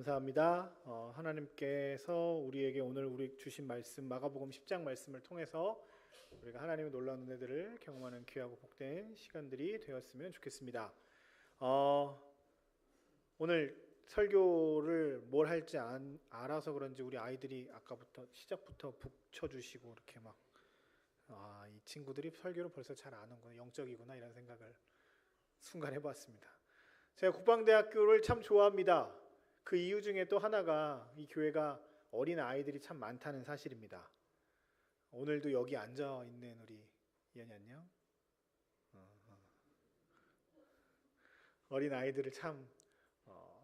감사합니다. 하나님께서 우리에게 오늘 우리 주신 말씀 마가복음 10장 말씀을 통해서 우리가 하나님의 놀라운 은혜들을 경험하는 귀하고 복된 시간들이 되었으면 좋겠습니다. 오늘 설교를 뭘 할지 알아서 그런지 우리 아이들이 아까부터 시작부터 북쳐주시고 이렇게 막 이 친구들이 설교를 벌써 잘 아는구나, 영적이구나 이런 생각을 순간 해봤습니다. 제가 국방대학교를 참 좋아합니다. 그 이유 중에 또 하나가 이 교회가 어린 아이들이 참 많다는 사실입니다. 오늘도 여기 앉아 있는 우리 이현이 안녕. 어린 아이들을 참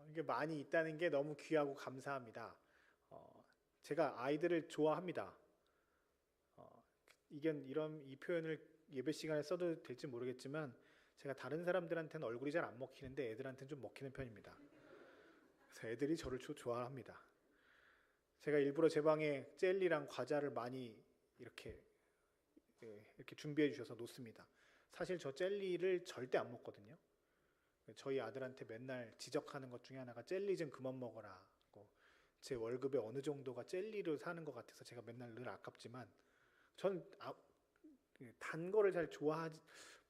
이게 많이 있다는 게 너무 귀하고 감사합니다. 제가 아이들을 좋아합니다. 이 표현을 예배 시간에 써도 될지 모르겠지만 제가 다른 사람들한테는 얼굴이 잘 안 먹히는데 애들한테는 좀 먹히는 편입니다. 그래서 애들이 저를 좋아합니다. 제가 일부러 제 방에 젤리랑 과자를 많이 이렇게 준비해 주셔서 놓습니다. 사실 저 젤리를 절대 안 먹거든요. 저희 아들한테 맨날 지적하는 것 중에 하나가 젤리 좀 그만 먹어라. 제 월급의 어느 정도가 젤리로 사는 것 같아서 제가 맨날 늘 아깝지만 전 단 거를 잘 좋아하지,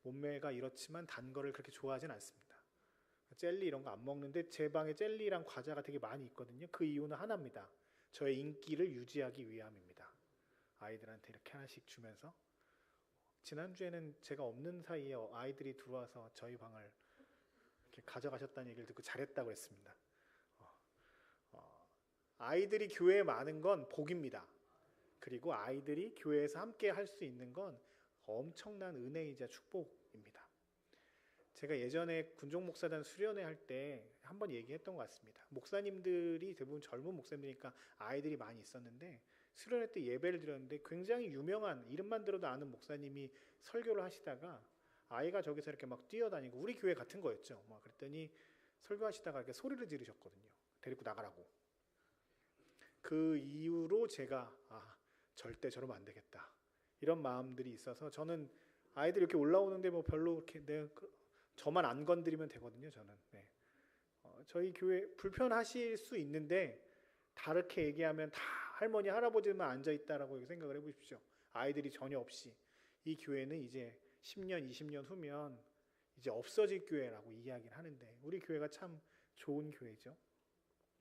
몸매가 이렇지만 단 거를 그렇게 좋아하진 않습니다. 젤리 이런 거 안 먹는데 제 방에 젤리랑 과자가 되게 많이 있거든요. 그 이유는 하나입니다. 저의 인기를 유지하기 위함입니다. 아이들한테 이렇게 하나씩 주면서. 지난주에는 제가 없는 사이에 아이들이 들어와서 저희 방을 이렇게 가져가셨다는 얘기를 듣고 잘했다고 했습니다. 아이들이 교회에 많은 건 복입니다. 그리고 아이들이 교회에서 함께 할 수 있는 건 엄청난 은혜이자 축복입니다. 제가 예전에 군종 목사단 수련회 할 때 한번 얘기했던 것 같습니다. 목사님들이 대부분 젊은 목사님이니까 아이들이 많이 있었는데 수련회 때 예배를 드렸는데 굉장히 유명한, 이름만 들어도 아는 목사님이 설교를 하시다가 아이가 저기서 이렇게 막 뛰어다니고, 우리 교회 같은 거였죠. 막 그랬더니 설교하시다가 이렇게 소리를 지르셨거든요. 데리고 나가라고. 그 이후로 제가 절대 저러면 안 되겠다, 이런 마음들이 있어서 저는 아이들이 이렇게 올라오는데 뭐 별로 이렇게 저만 안 건드리면 되거든요. 저는 저희 교회 불편하실 수 있는데 다르게 얘기하면 다 할머니 할아버지만 앉아 있다라고 생각을 해보십시오. 아이들이 전혀 없이 이 교회는 이제 10년 20년 후면 이제 없어질 교회라고 이야기를 하는데 우리 교회가 참 좋은 교회죠.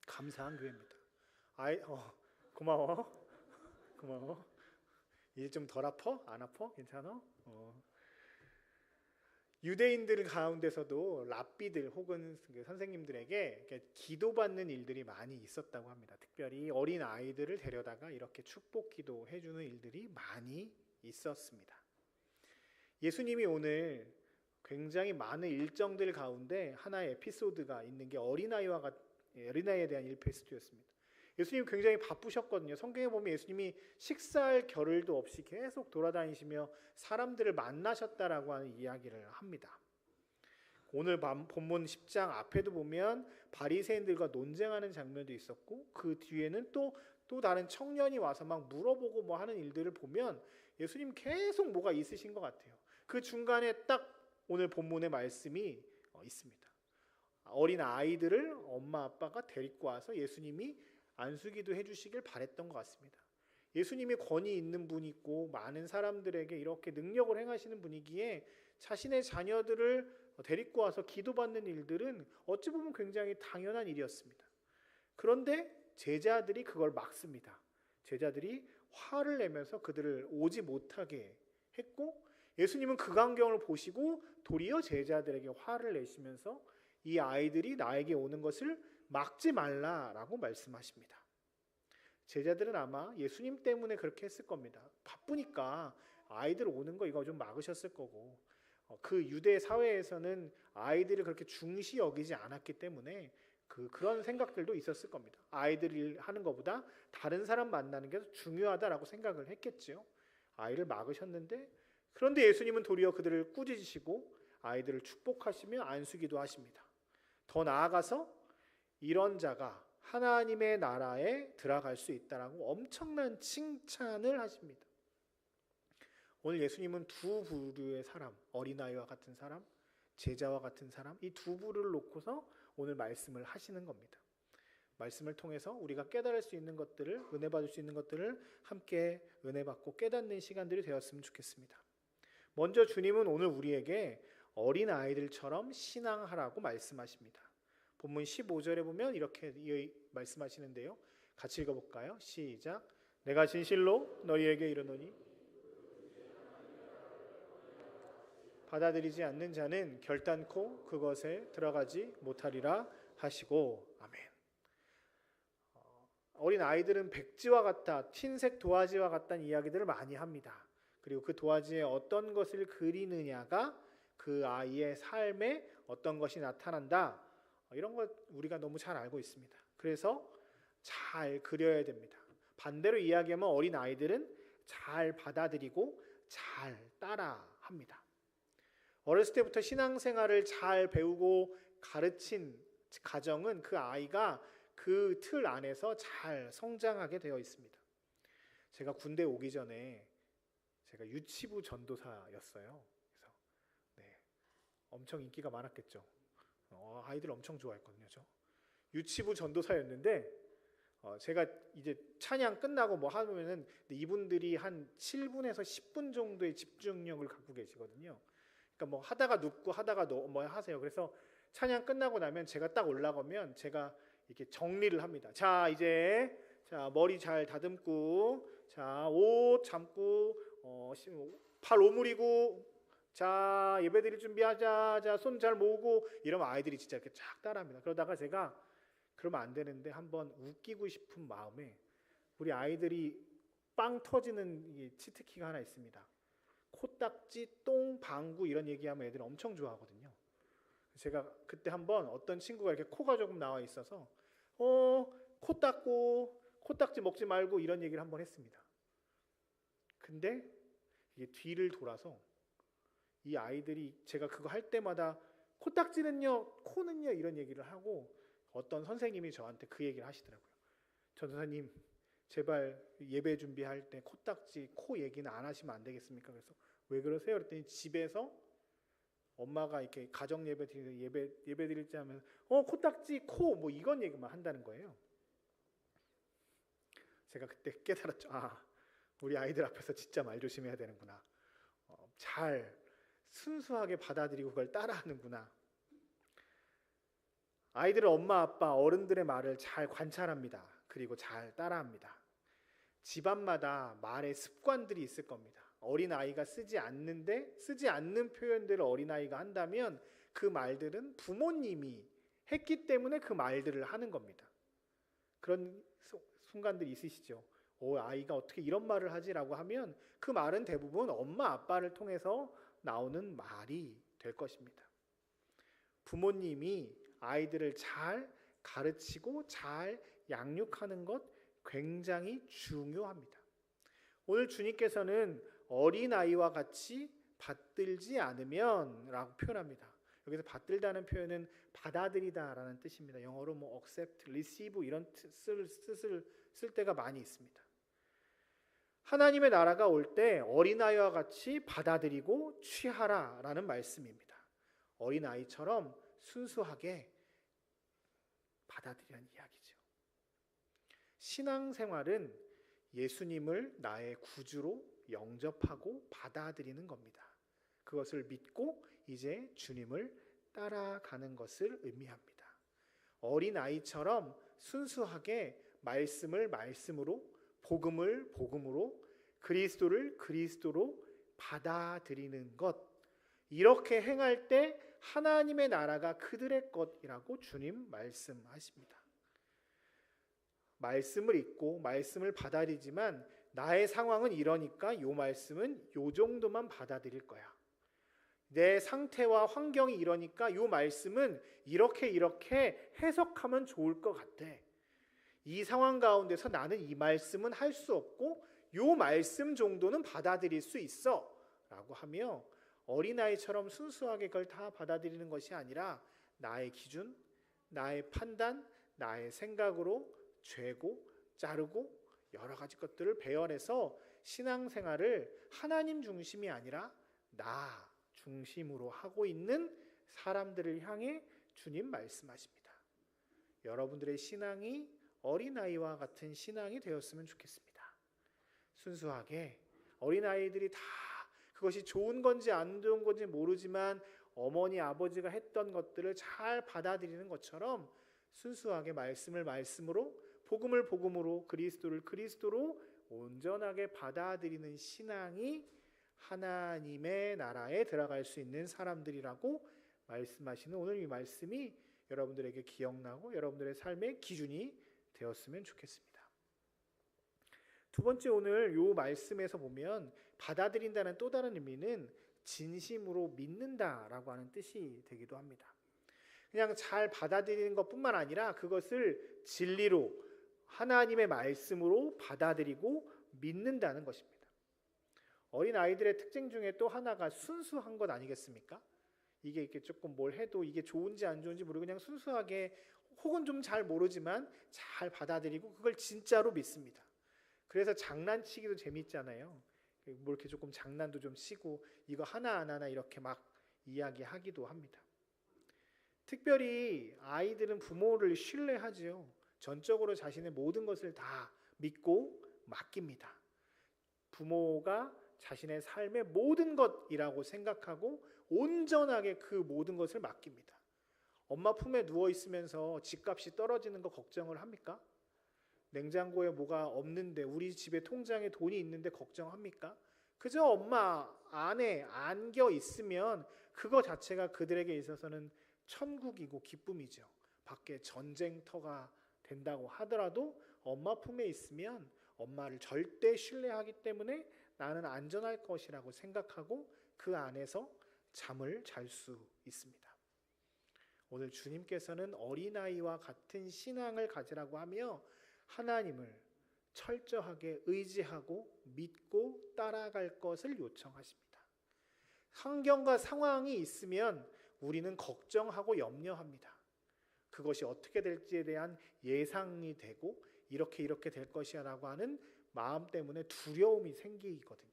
감사한 교회입니다. 고마워. 이제 좀 덜 아파? 안 아파? 괜찮아? 유대인들 가운데서도 랍비들 혹은 선생님들에게 기도받는 일들이 많이 있었다고 합니다. 특별히 어린 아이들을 데려다가 이렇게 축복 기도해 주는 일들이 많이 있었습니다. 예수님이 오늘 굉장히 많은 일정들 가운데 하나의 에피소드가 있는 게 어린아이에 대한 에피소드였습니다. 예수님 굉장히 바쁘셨거든요. 성경에 보면 예수님이 식사할 겨를도 없이 계속 돌아다니시며 사람들을 만나셨다라고 하는 이야기를 합니다. 오늘 본문 10장 앞에도 보면 바리새인들과 논쟁하는 장면도 있었고 그 뒤에는 또 다른 청년이 와서 막 물어보고 뭐 하는 일들을 보면 예수님 계속 뭐가 있으신 것 같아요. 그 중간에 딱 오늘 본문의 말씀이 있습니다. 어린 아이들을 엄마 아빠가 데리고 와서 예수님이 안수기도 해주시길 바랬던 것 같습니다. 예수님이 권위 있는 분이고 많은 사람들에게 이렇게 능력을 행하시는 분이기에 자신의 자녀들을 데리고 와서 기도받는 일들은 어찌 보면 굉장히 당연한 일이었습니다. 그런데 제자들이 그걸 막습니다. 제자들이 화를 내면서 그들을 오지 못하게 했고 예수님은 그 광경을 보시고 도리어 제자들에게 화를 내시면서 이 아이들이 나에게 오는 것을 막지 말라라고 말씀하십니다. 제자들은 아마 예수님 때문에 그렇게 했을 겁니다. 바쁘니까 아이들 오는 거 이거 좀 막으셨을 거고 그 유대 사회에서는 아이들을 그렇게 중시 여기지 않았기 때문에 그런 생각들도 있었을 겁니다. 아이들이 하는 것보다 다른 사람 만나는 게 더 중요하다라고 생각을 했겠죠. 아이를 막으셨는데 그런데 예수님은 도리어 그들을 꾸짖으시고 아이들을 축복하시며 안수기도 하십니다. 더 나아가서 이런 자가 하나님의 나라에 들어갈 수 있다라고 엄청난 칭찬을 하십니다. 오늘 예수님은 두 부류의 사람, 어린아이와 같은 사람, 제자와 같은 사람, 이 두 부류를 놓고서 오늘 말씀을 하시는 겁니다. 말씀을 통해서 우리가 깨달을 수 있는 것들을, 은혜 받을 수 있는 것들을 함께 은혜 받고 깨닫는 시간들이 되었으면 좋겠습니다. 먼저 주님은 오늘 우리에게 어린 아이들처럼 신앙하라고 말씀하십니다. 본문 15절에 보면 이렇게 말씀하시는데요. 같이 읽어볼까요? 시작. 내가 진실로 너희에게 이르노니 받아들이지 않는 자는 결단코 그것에 들어가지 못하리라 하시고. 아멘. 어린 아이들은 백지와 같다, 흰색 도화지와 같다는 이야기들을 많이 합니다. 그리고 그 도화지에 어떤 것을 그리느냐가 그 아이의 삶에 어떤 것이 나타난다, 이런 것 우리가 너무 잘 알고 있습니다. 그래서 잘 그려야 됩니다. 반대로 이야기하면 어린 아이들은 잘 받아들이고 잘 따라합니다. 어렸을 때부터 신앙생활을 잘 배우고 가르친 가정은 그 아이가 그 틀 안에서 잘 성장하게 되어 있습니다. 제가 군대 오기 전에 제가 유치부 전도사였어요. 그래서 엄청 인기가 많았겠죠. 아이들 엄청 좋아했거든요. 저 유치부 전도사였는데 제가 이제 찬양 끝나고 뭐 하면은 이분들이 한 7분에서 10분 정도의 집중력을 갖고 계시거든요. 그러니까 뭐 하다가 눕고 하다가 뭐 하세요. 그래서 찬양 끝나고 나면 제가 딱 올라가면 제가 이렇게 정리를 합니다. 자, 이제 머리 잘 다듬고, 자, 옷 잠고, 팔 오므리고, 자, 예배드릴 준비하자, 자, 손 잘 모으고, 이러면 아이들이 진짜 이렇게 쫙 따라합니다. 그러다가 제가 그러면 안 되는데 한번 웃기고 싶은 마음에 우리 아이들이 빵 터지는 치트키가 하나 있습니다. 코딱지, 똥, 방구 이런 얘기하면 애들 엄청 좋아하거든요. 제가 그때 한번 어떤 친구가 이렇게 코가 조금 나와 있어서 코 닦고 코딱지 먹지 말고 이런 얘기를 한번 했습니다. 근데 이게 뒤를 돌아서 이 아이들이 제가 그거 할 때마다 코딱지는요, 코는요 이런 얘기를 하고 어떤 선생님이 저한테 그 얘기를 하시더라고요. 전도사님 제발 예배 준비할 때 코딱지, 코 얘기는 안 하시면 안 되겠습니까? 그래서 왜 그러세요? 그랬더니 집에서 엄마가 이렇게 가정 예배 드릴 때 하면 코딱지, 코 뭐 이건 얘기만 한다는 거예요. 제가 그때 깨달았죠. 아, 우리 아이들 앞에서 진짜 말 조심해야 되는구나. 잘 순수하게 받아들이고 그걸 따라하는구나. 아이들은 엄마, 아빠, 어른들의 말을 잘 관찰합니다. 그리고 잘 따라합니다. 집안마다 말의 습관들이 있을 겁니다. 어린아이가 쓰지 않는 표현들을 어린아이가 한다면 그 말들은 부모님이 했기 때문에 그 말들을 하는 겁니다. 그런 순간들이 있으시죠. 아이가 어떻게 이런 말을 하지라고 하면 그 말은 대부분 엄마, 아빠를 통해서 나오는 말이 될 것입니다. 부모님이 아이들을 잘 가르치고 잘 양육하는 것 굉장히 중요합니다. 오늘 주님께서는 어린아이와 같이 받들지 않으면 라고 표현합니다. 여기서 받들다는 표현은 받아들이다라는 뜻입니다. 영어로 뭐 accept, receive 이런 뜻을 쓸 때가 많이 있습니다. 하나님의 나라가 올 때 어린아이와 같이 받아들이고 취하라라는 말씀입니다. 어린아이처럼 순수하게 받아들이는 이야기죠. 신앙생활은 예수님을 나의 구주로 영접하고 받아들이는 겁니다. 그것을 믿고 이제 주님을 따라가는 것을 의미합니다. 어린아이처럼 순수하게 말씀을 말씀으로, 복음을 복음으로, 그리스도를 그리스도로 받아들이는 것, 이렇게 행할 때 하나님의 나라가 그들의 것이라고 주님 말씀하십니다. 말씀을 읽고 말씀을 받아들이지만 나의 상황은 이러니까 이 말씀은 이 정도만 받아들일 거야. 내 상태와 환경이 이러니까 이 말씀은 이렇게 해석하면 좋을 것 같아. 이 상황 가운데서 나는 이 말씀은 할 수 없고 이 말씀 정도는 받아들일 수 있어 라고 하며 어린아이처럼 순수하게 그걸 다 받아들이는 것이 아니라 나의 기준, 나의 판단, 나의 생각으로 죄고 자르고 여러 가지 것들을 배열해서 신앙생활을 하나님 중심이 아니라 나 중심으로 하고 있는 사람들을 향해 주님 말씀하십니다. 여러분들의 신앙이 어린아이와 같은 신앙이 되었으면 좋겠습니다. 순수하게 어린아이들이 다 그것이 좋은 건지 안 좋은 건지 모르지만 어머니 아버지가 했던 것들을 잘 받아들이는 것처럼 순수하게 말씀을 말씀으로, 복음을 복음으로, 그리스도를 그리스도로 온전하게 받아들이는 신앙이 하나님의 나라에 들어갈 수 있는 사람들이라고 말씀하시는 오늘 이 말씀이 여러분들에게 기억나고 여러분들의 삶의 기준이 되었으면 좋겠습니다. 두 번째, 오늘 이 말씀에서 보면 받아들인다는 또 다른 의미는 진심으로 믿는다라고 하는 뜻이 되기도 합니다. 그냥 잘 받아들이는 것뿐만 아니라 그것을 진리로, 하나님의 말씀으로 받아들이고 믿는다는 것입니다. 어린 아이들의 특징 중에 또 하나가 순수한 것 아니겠습니까? 이게 이렇게 조금 뭘 해도 이게 좋은지 안 좋은지 모르고 그냥 순수하게, 혹은 좀 잘 모르지만 잘 받아들이고 그걸 진짜로 믿습니다. 그래서 장난치기도 재밌잖아요. 뭐 이렇게 조금 장난도 좀 치고 이거 하나하나 이렇게 막 이야기하기도 합니다. 특별히 아이들은 부모를 신뢰하지요. 전적으로 자신의 모든 것을 다 믿고 맡깁니다. 부모가 자신의 삶의 모든 것이라고 생각하고 온전하게 그 모든 것을 맡깁니다. 엄마 품에 누워 있으면서 집값이 떨어지는 거 걱정을 합니까? 냉장고에 뭐가 없는데, 우리 집에 통장에 돈이 있는데 걱정합니까? 그저 엄마 안에 안겨 있으면 그거 자체가 그들에게 있어서는 천국이고 기쁨이죠. 밖에 전쟁터가 된다고 하더라도 엄마 품에 있으면 엄마를 절대 신뢰하기 때문에 나는 안전할 것이라고 생각하고 그 안에서 잠을 잘 수 있습니다. 오늘 주님께서는 어린아이와 같은 신앙을 가지라고 하며 하나님을 철저하게 의지하고 믿고 따라갈 것을 요청하십니다. 환경과 상황이 있으면 우리는 걱정하고 염려합니다. 그것이 어떻게 될지에 대한 예상이 되고 이렇게 될 것이야 라고 하는 마음 때문에 두려움이 생기거든요.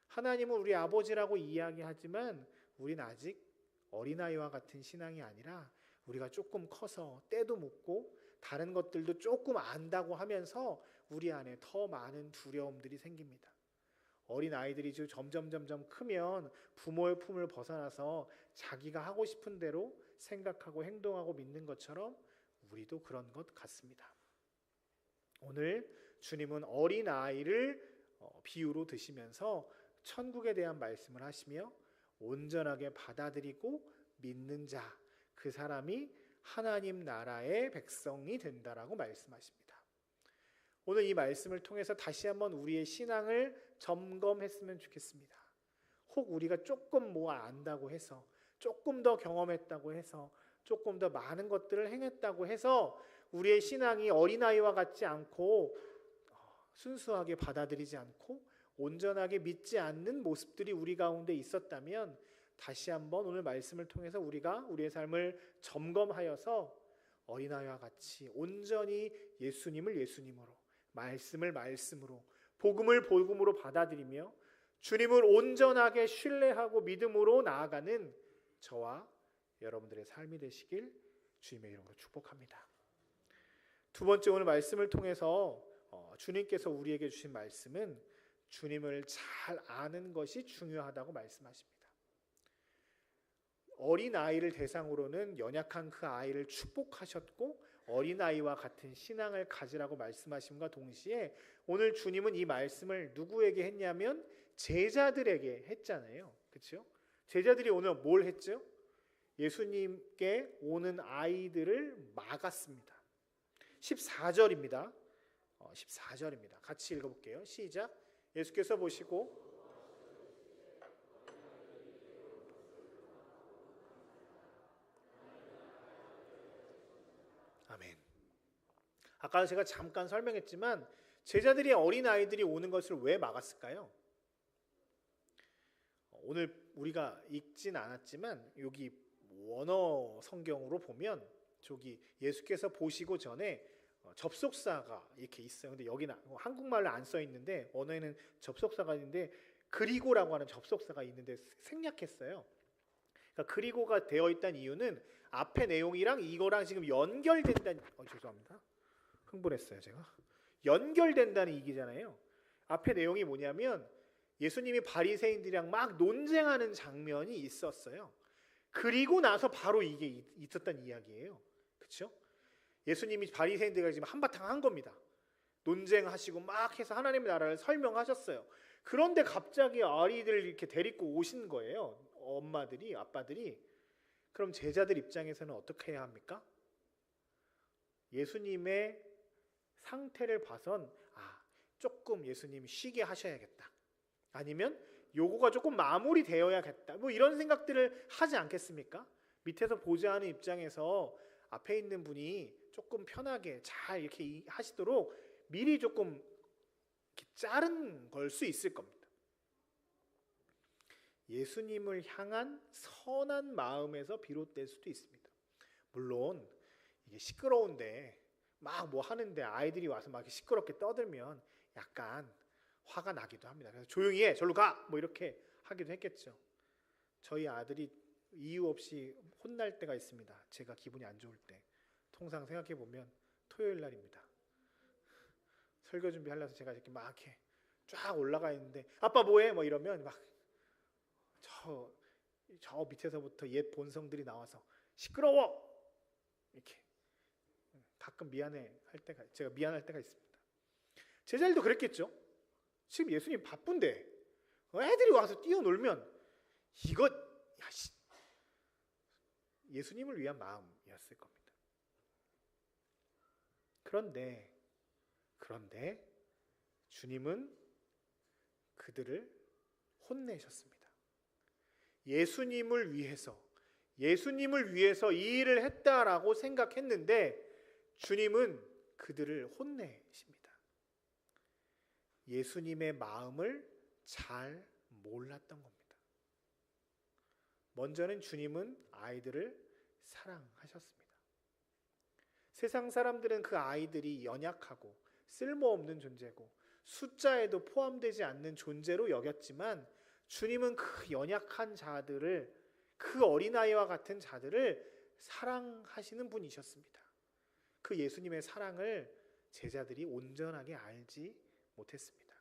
하나님은 우리 아버지라고 이야기하지만 우리는 아직 어린아이와 같은 신앙이 아니라 우리가 조금 커서 때도 묻고 다른 것들도 조금 안다고 하면서 우리 안에 더 많은 두려움들이 생깁니다. 어린아이들이 점점 크면 부모의 품을 벗어나서 자기가 하고 싶은 대로 생각하고 행동하고 믿는 것처럼 우리도 그런 것 같습니다. 오늘 주님은 어린아이를 비유로 드시면서 천국에 대한 말씀을 하시며 온전하게 받아들이고 믿는 자, 그 사람이 하나님 나라의 백성이 된다라고 말씀하십니다. 오늘 이 말씀을 통해서 다시 한번 우리의 신앙을 점검했으면 좋겠습니다. 혹 우리가 조금 뭐 안다고 해서, 조금 더 경험했다고 해서, 조금 더 많은 것들을 행했다고 해서 우리의 신앙이 어린아이와 같지 않고 순수하게 받아들이지 않고 온전하게 믿지 않는 모습들이 우리 가운데 있었다면 다시 한번 오늘 말씀을 통해서 우리가 우리의 삶을 점검하여서 어린아이와 같이 온전히 예수님을 예수님으로, 말씀을 말씀으로, 복음을 복음으로 받아들이며 주님을 온전하게 신뢰하고 믿음으로 나아가는 저와 여러분들의 삶이 되시길 주님의 이름으로 축복합니다. 두 번째, 오늘 말씀을 통해서 주님께서 우리에게 주신 말씀은 주님을 잘 아는 것이 중요하다고 말씀하십니다. 어린아이를 대상으로는 연약한 그 아이를 축복하셨고 어린아이와 같은 신앙을 가지라고 말씀하심과 동시에 오늘 주님은 이 말씀을 누구에게 했냐면 제자들에게 했잖아요. 그렇죠? 제자들이 오늘 뭘 했죠? 예수님께 오는 아이들을 막았습니다. 14절입니다. 14절입니다. 같이 읽어볼게요. 시작. 예수께서 보시고 아멘. 아까 제가 잠깐 설명했지만 제자들이 어린아이들이 오는 것을 왜 막았을까요? 오늘 우리가 읽진 않았지만 여기 원어 성경으로 보면 저기 예수께서 보시고 전에 접속사가 이렇게 있어요. 근데 여기는 한국말로 안 써 있는데 언어에는 접속사가 있는데 그리고라고 하는 접속사가 있는데 생략했어요. 그러니까 그리고가 되어 있다는 이유는 앞에 내용이랑 이거랑 지금 연결된다는, 죄송합니다. 흥분했어요, 제가. 연결된다는 얘기잖아요. 앞에 내용이 뭐냐면 예수님이 바리새인들이랑 막 논쟁하는 장면이 있었어요. 그리고 나서 바로 이게 있었다는 이야기예요. 그렇죠? 예수님이 바리새인들과 지금 한바탕 한 겁니다. 논쟁하시고 막 해서 하나님의 나라를 설명하셨어요. 그런데 갑자기 아이들을 이렇게 데리고 오신 거예요. 엄마들이, 아빠들이. 그럼 제자들 입장에서는 어떻게 해야 합니까? 예수님의 상태를 봐선 조금 예수님 쉬게 하셔야겠다. 아니면 요거가 조금 마무리되어야겠다. 뭐 이런 생각들을 하지 않겠습니까? 밑에서 보좌하는 입장에서 앞에 있는 분이 조금 편하게 잘 이렇게 하시도록 미리 조금 이렇게 자른 걸 수 있을 겁니다. 예수님을 향한 선한 마음에서 비롯될 수도 있습니다. 물론 이게 시끄러운데 막 뭐 하는데 아이들이 와서 막 시끄럽게 떠들면 약간 화가 나기도 합니다. 그래서 조용히 해, 절로 가, 뭐 이렇게 하기도 했겠죠. 저희 아들이 이유 없이 혼날 때가 있습니다. 제가 기분이 안 좋을 때. 통상 생각해 보면 토요일 날입니다. 설교 준비하려서 제가 이렇게 막 이렇게 쫙 올라가 있는데 아빠 뭐해? 뭐 이러면 막 저 밑에서부터 옛 본성들이 나와서 시끄러워! 이렇게 가끔 제가 미안할 때가 있습니다. 제자들도 그랬겠죠. 지금 예수님 바쁜데 애들이 와서 뛰어놀면 이거 예수님을 위한 마음이었을 겁니다. 그런데 주님은 그들을 혼내셨습니다. 예수님을 위해서 이 일을 했다라고 생각했는데 주님은 그들을 혼내십니다. 예수님의 마음을 잘 몰랐던 겁니다. 먼저는 주님은 아이들을 사랑하셨습니다. 세상 사람들은 그 아이들이 연약하고 쓸모없는 존재고 숫자에도 포함되지 않는 존재로 여겼지만 주님은 그 연약한 자들을, 그 어린아이와 같은 자들을 사랑하시는 분이셨습니다. 그 예수님의 사랑을 제자들이 온전하게 알지 못했습니다.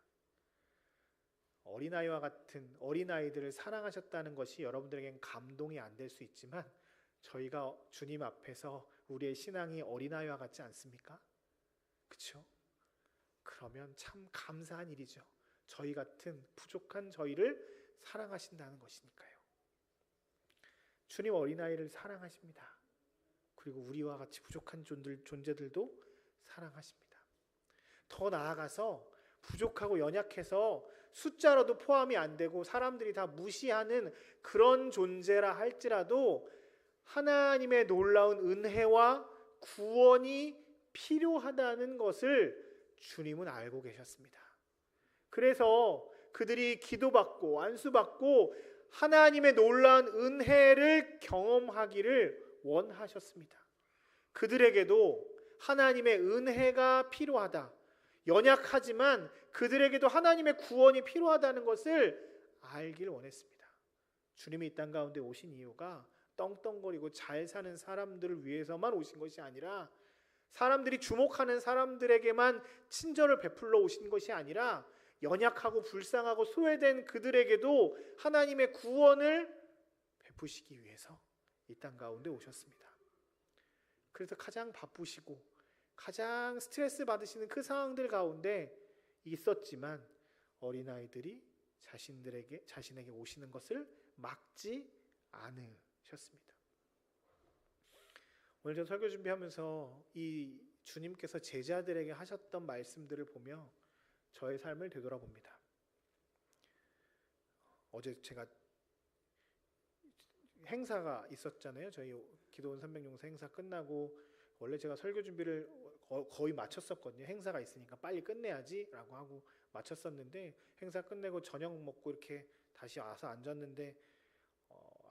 어린아이와 같은 어린아이들을 사랑하셨다는 것이 여러분들에겐 감동이 안 될 수 있지만 저희가 주님 앞에서 우리의 신앙이 어린아이와 같지 않습니까? 그렇죠? 그러면 참 감사한 일이죠. 저희 같은 부족한 저희를 사랑하신다는 것이니까요. 주님 어린아이를 사랑하십니다. 그리고 우리와 같이 부족한 존재들도 사랑하십니다. 더 나아가서 부족하고 연약해서 숫자로도 포함이 안 되고 사람들이 다 무시하는 그런 존재라 할지라도 하나님의 놀라운 은혜와 구원이 필요하다는 것을 주님은 알고 계셨습니다. 그래서 그들이 기도받고 안수받고 하나님의 놀라운 은혜를 경험하기를 원하셨습니다. 그들에게도 하나님의 은혜가 필요하다. 연약하지만 그들에게도 하나님의 구원이 필요하다는 것을 알길 원했습니다. 주님이 이 땅 가운데 오신 이유가 떵떵거리고 잘 사는 사람들을 위해서만 오신 것이 아니라 사람들이 주목하는 사람들에게만 친절을 베풀러 오신 것이 아니라 연약하고 불쌍하고 소외된 그들에게도 하나님의 구원을 베푸시기 위해서 이 땅 가운데 오셨습니다. 그래서 가장 바쁘시고 가장 스트레스 받으시는 그 상황들 가운데 있었지만 어린아이들이 자신에게 오시는 것을 막지 않으셨습니다. 오늘 저 설교 준비하면서 이 주님께서 제자들에게 하셨던 말씀들을 보며 저의 삶을 되돌아봅니다. 어제 제가 행사가 있었잖아요. 저희 기도원 300용사 행사 끝나고 원래 제가 설교 준비를 거의 마쳤었거든요. 행사가 있으니까 빨리 끝내야지 라고 하고 마쳤었는데 행사 끝내고 저녁 먹고 이렇게 다시 와서 앉았는데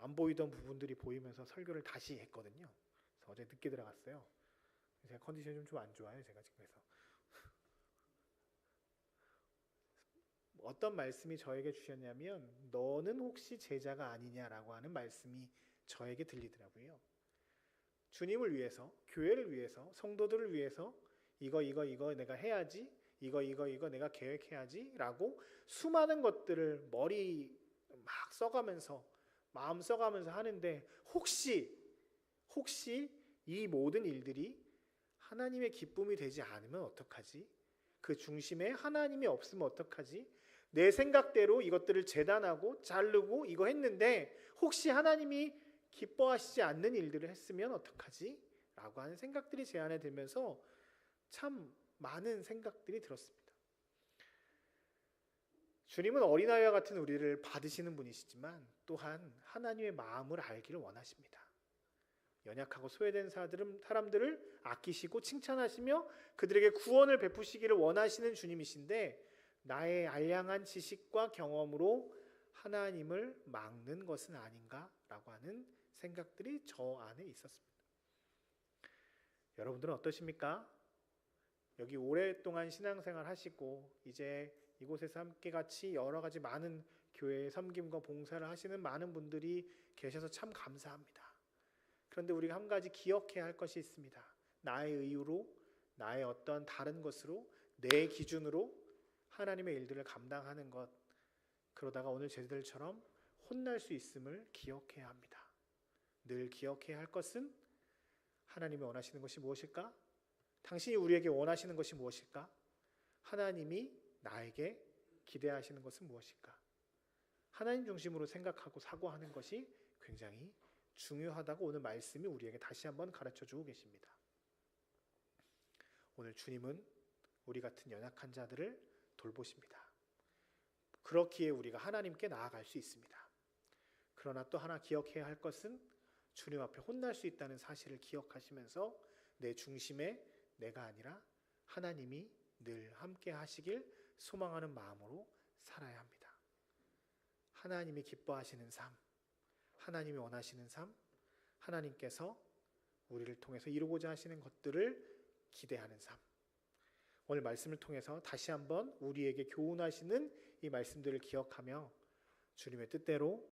안 보이던 부분들이 보이면서 설교를 다시 했거든요. 그래서 어제 늦게 들어갔어요. 제가 컨디션이 좀 안 좋아요. 제가 지금 그래서 어떤 말씀이 저에게 주셨냐면 너는 혹시 제자가 아니냐라고 하는 말씀이 저에게 들리더라고요. 주님을 위해서, 교회를 위해서, 성도들을 위해서 이거 내가 해야지, 이거 내가 계획해야지 라고 수많은 것들을 머리 막 써가면서 마음 써가면서 하는데 혹시 이 모든 일들이 하나님의 기쁨이 되지 않으면 어떡하지? 그 중심에 하나님이 없으면 어떡하지? 내 생각대로 이것들을 재단하고 자르고 이거 했는데 혹시 하나님이 기뻐하시지 않는 일들을 했으면 어떡하지? 라고 하는 생각들이 제 안에 들면서 참 많은 생각들이 들었습니다. 주님은 어린아이와 같은 우리를 받으시는 분이시지만 또한 하나님의 마음을 알기를 원하십니다. 연약하고 소외된 사람들을 아끼시고 칭찬하시며 그들에게 구원을 베푸시기를 원하시는 주님이신데 나의 알량한 지식과 경험으로 하나님을 막는 것은 아닌가라고 하는 생각들이 저 안에 있었습니다. 여러분들은 어떠십니까? 여기 오랫동안 신앙생활 하시고 이제 이곳에서 함께 같이 여러 가지 많은 교회의 섬김과 봉사를 하시는 많은 분들이 계셔서 참 감사합니다. 그런데 우리가 한 가지 기억해야 할 것이 있습니다. 나의 의유로, 나의 어떤 다른 것으로, 내 기준으로 하나님의 일들을 감당하는 것, 그러다가 오늘 제자들처럼 혼날 수 있음을 기억해야 합니다. 늘 기억해야 할 것은 하나님이 원하시는 것이 무엇일까? 당신이 우리에게 원하시는 것이 무엇일까? 하나님이 나에게 기대하시는 것은 무엇일까? 하나님 중심으로 생각하고 사고하는 것이 굉장히 중요하다고 오늘 말씀이 우리에게 다시 한번 가르쳐주고 계십니다. 오늘 주님은 우리 같은 연약한 자들을 돌보십니다. 그렇기에 우리가 하나님께 나아갈 수 있습니다. 그러나 또 하나 기억해야 할 것은 주님 앞에 혼날 수 있다는 사실을 기억하시면서 내 중심에 내가 아니라 하나님이 늘 함께 하시길 소망하는 마음으로 살아야 합니다. 하나님이 기뻐하시는 삶, 하나님이 원하시는 삶, 하나님께서 우리를 통해서 이루고자 하시는 것들을 기대하는 삶. 오늘 말씀을 통해서 다시 한번 우리에게 교훈하시는 이 말씀들을 기억하며 주님의 뜻대로